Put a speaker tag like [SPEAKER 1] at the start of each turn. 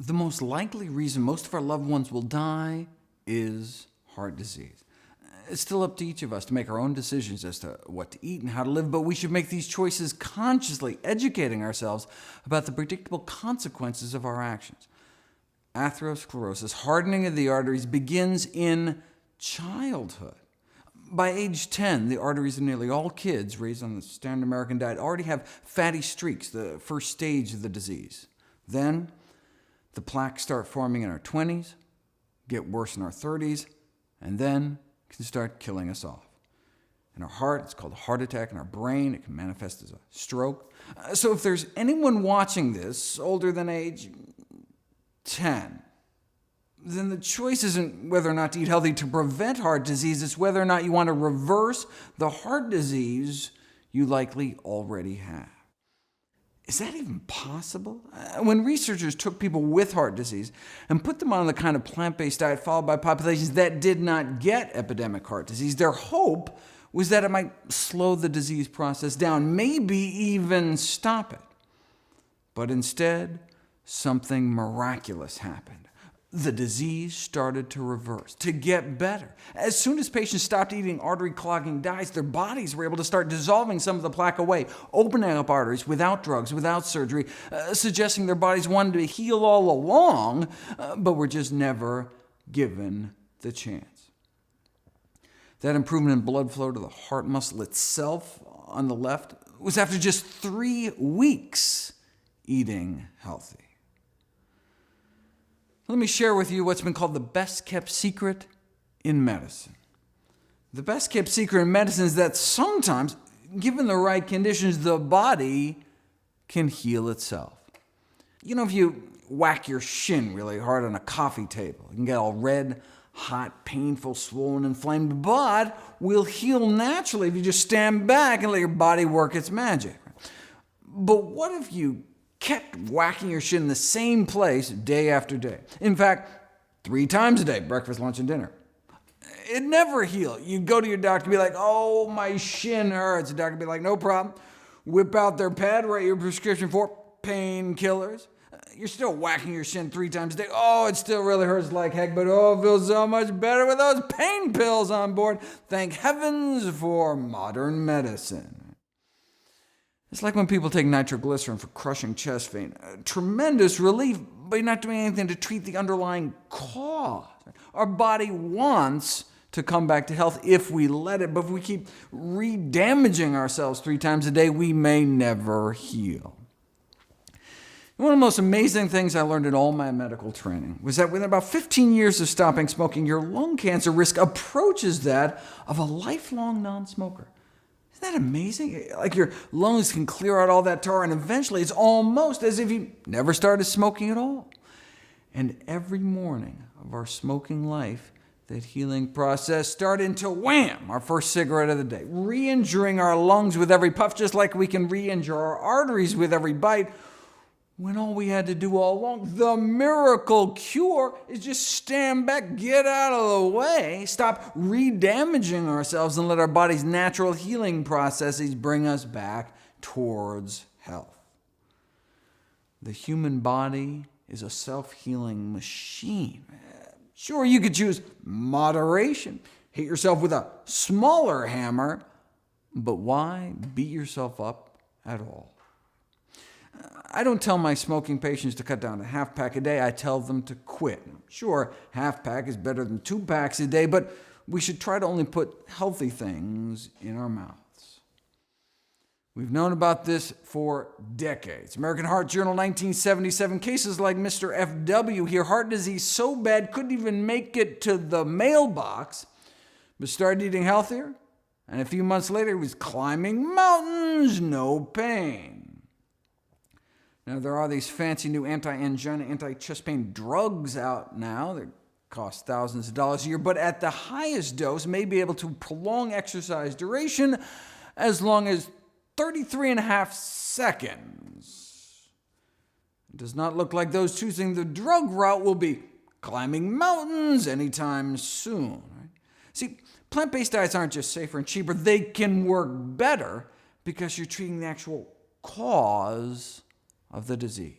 [SPEAKER 1] the most likely reason most of our loved ones will die is heart disease. It's still up to each of us to make our own decisions as to what to eat and how to live, but we should make these choices consciously, educating ourselves about the predictable consequences of our actions. Atherosclerosis, hardening of the arteries, begins in childhood. By age 10, the arteries of nearly all kids raised on the standard American diet already have fatty streaks, the first stage of the disease. Then, the plaques start forming in our 20s, get worse in our 30s, and then can start killing us off. In our heart, it's called a heart attack. In our brain, it can manifest as a stroke. So if there's anyone watching this older than age 10, then the choice isn't whether or not to eat healthy to prevent heart disease, it's whether or not you want to reverse the heart disease you likely already have. Is that even possible? When researchers took people with heart disease and put them on the kind of plant-based diet followed by populations that did not get epidemic heart disease, their hope was that it might slow the disease process down, maybe even stop it. But instead, something miraculous happened. The disease started to reverse, to get better. As soon as patients stopped eating artery-clogging diets, their bodies were able to start dissolving some of the plaque away, opening up arteries without drugs, without surgery, suggesting their bodies wanted to heal all along, but were just never given the chance. That improvement in blood flow to the heart muscle itself on the left was after just 3 weeks eating healthy. Let me share with you what's been called the best-kept secret in medicine. The best-kept secret in medicine is that sometimes, given the right conditions, the body can heal itself. You know, if you whack your shin really hard on a coffee table, you can get all red, hot, painful, swollen, inflamed, but will heal naturally if you just stand back and let your body work its magic. But what if you kept whacking your shin in the same place day after day? In fact, 3 times a day, breakfast, lunch, and dinner. It never healed. You'd go to your doctor and be like, oh, my shin hurts. The doctor would be like, no problem. Whip out their pad, write your prescription for painkillers. You're still whacking your shin 3 times a day. Oh, it still really hurts like heck, but oh, it feels so much better with those pain pills on board. Thank heavens for modern medicine. It's like when people take nitroglycerin for crushing chest pain. Tremendous relief, but you're not doing anything to treat the underlying cause. Our body wants to come back to health if we let it, but if we keep re-damaging ourselves 3 times a day, we may never heal. One of the most amazing things I learned in all my medical training was that within about 15 years of stopping smoking, your lung cancer risk approaches that of a lifelong non-smoker. Isn't that amazing? Like your lungs can clear out all that tar, and eventually it's almost as if you never started smoking at all. And every morning of our smoking life, that healing process started until wham, our first cigarette of the day, re-injuring our lungs with every puff, just like we can re-injure our arteries with every bite, when all we had to do all along, the miracle cure, is just stand back, get out of the way, stop re-damaging ourselves, and let our body's natural healing processes bring us back towards health. The human body is a self-healing machine. Sure, you could choose moderation, hit yourself with a smaller hammer, but why beat yourself up at all? I don't tell my smoking patients to cut down to half pack a day. I tell them to quit. Sure, half pack is better than 2 packs a day, but we should try to only put healthy things in our mouths. We've known about this for decades. American Heart Journal, 1977, cases like Mr. F.W. here, heart disease so bad couldn't even make it to the mailbox, but started eating healthier, and a few months later he was climbing mountains, no pain. Now, there are these fancy new anti-angina, anti-chest pain drugs out now that cost thousands of dollars a year, but at the highest dose may be able to prolong exercise duration as long as 33.5 seconds. It does not look like those choosing the drug route will be climbing mountains anytime soon. Right? See, plant-based diets aren't just safer and cheaper, they can work better because you're treating the actual cause of the disease.